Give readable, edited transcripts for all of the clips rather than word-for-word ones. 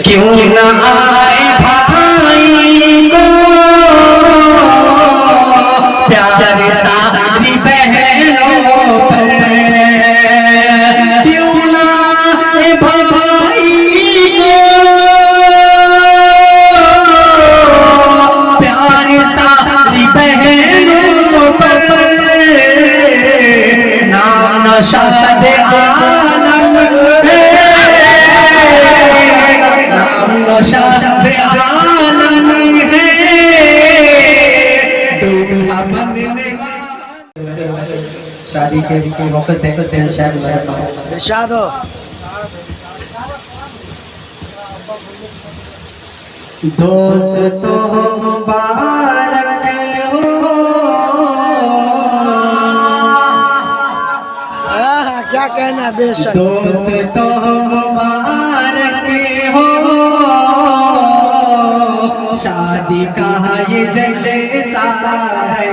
क्यों न आए भाई को प्यार सारी बहनों पर, क्यों न आए भाई को प्यार सारी बहनों पर, नाम नौशाद आलम है, नाम नौशाद आलम है, दूल्हा बनने शादी के मौके से इरशाद हो। दोस्तों मुबारक हो, क्या कहना बेशक। दोस्तों मुबारक हो, शादी का ये जलसा है।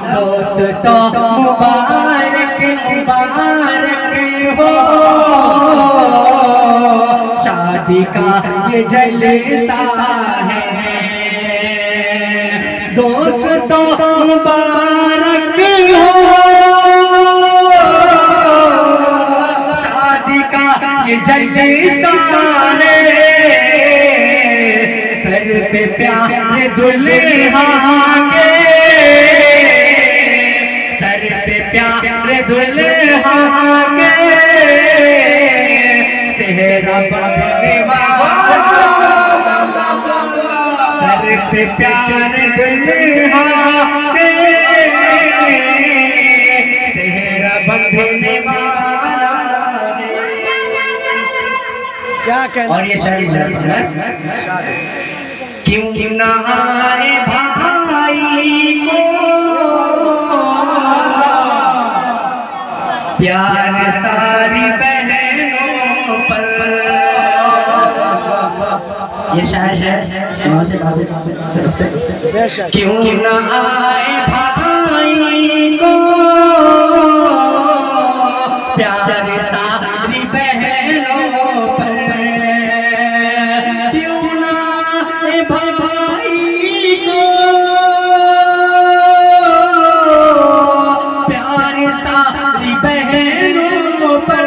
दोस्तों मुबारक मुबारक हो, शादी का ये जलसा है। दोस्तों मुबारक हो, शादी का ये जलसा है। सर पे प्यारे दुल्हा के, सर पे प्यारे दुल्हा के, सेहरा बंधने वाला, सर पे प्यारे दुल्हा के, सेहरा बंधने वाला। क्या कहना। और ये शादी क्यों न आए भाई को प्यार सारी बहनों पर, ये शायर है। क्यों न आए भाई को प्यार सारी बहनों पर, क्यों न आए भाई को प्यार सारी बहनों पर,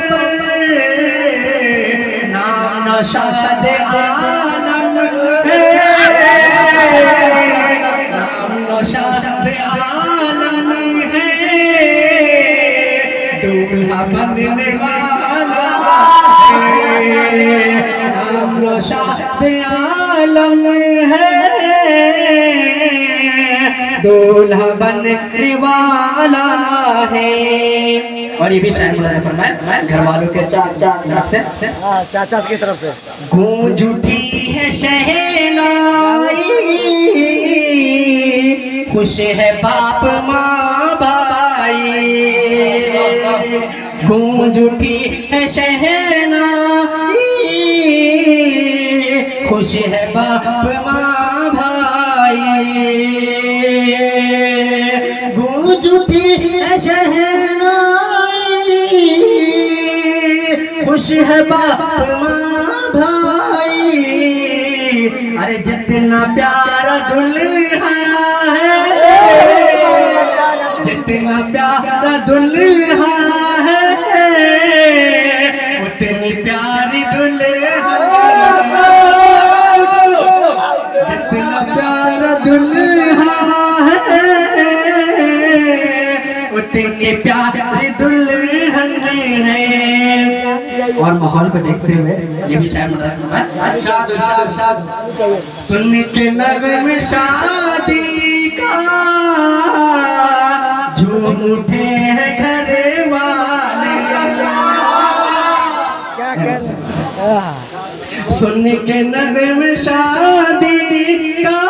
नाम नौशाद आलम है, नाम नौशाद आलम है, दूल्हा बनने वाला है। नाम नौशाद आलम है, दूल्हा बनने वाला है। और ये भी शायद मुझे फरमाया घर वालों के तरफ से, चाचा की तरफ से। गूंज उठी है शहनाई, खुश है बाप माँ भाई, गूंज उठी है शहनाई, खुश है बाप माँ भाई, गूंज उठी है शहनाई, खुश है बाप माँ भाई। अरे जितना प्यारा दुल्हा है, जितना प्यारा दुल्हा है, उतनी प्यारी दुल्हा, जितना प्यारा दुल्हा है, उतनी प्यारी दुल्हन है। और माहौल को देखते हुए ये भी शायद सुन के नगमे शादी का झूम उठे हैं घर वाले, क्या कहना। सुन के नगमे शादी का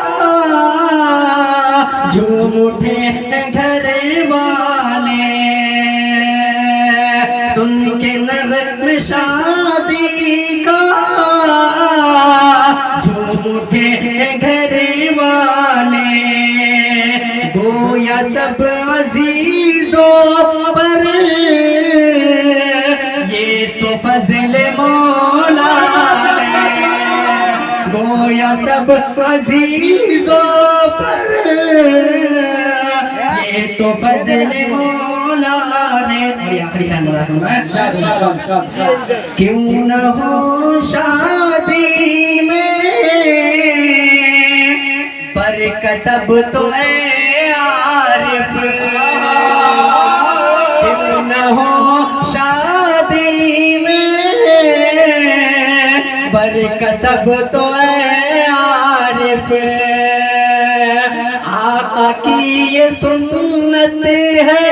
झूम उठे हैं घर वाले, सुन के नगमे शादी का झूम उठे हैं घर वाले। गोया सब अजीजों पर ये तो फजल मौला है, गोया सब अजीजों पर, ये तो फजल मौला है। और ये आखिरी शान बोला है, क्यों न हो शादी में बरकत अब तो ऐ आरिफ, क्यों न हो शादी में बरकत अब तो ऐ आरिफ। आका की ये सुन्नत है,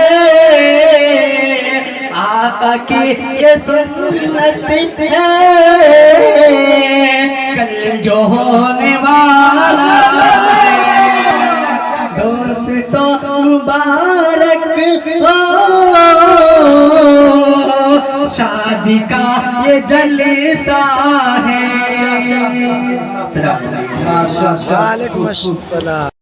आका की ये सुन्नत है, कल जो होने वाला है। दोस्तों मुबारक हो शादी का ये जलसा है। वालेकुम अस्सलाम।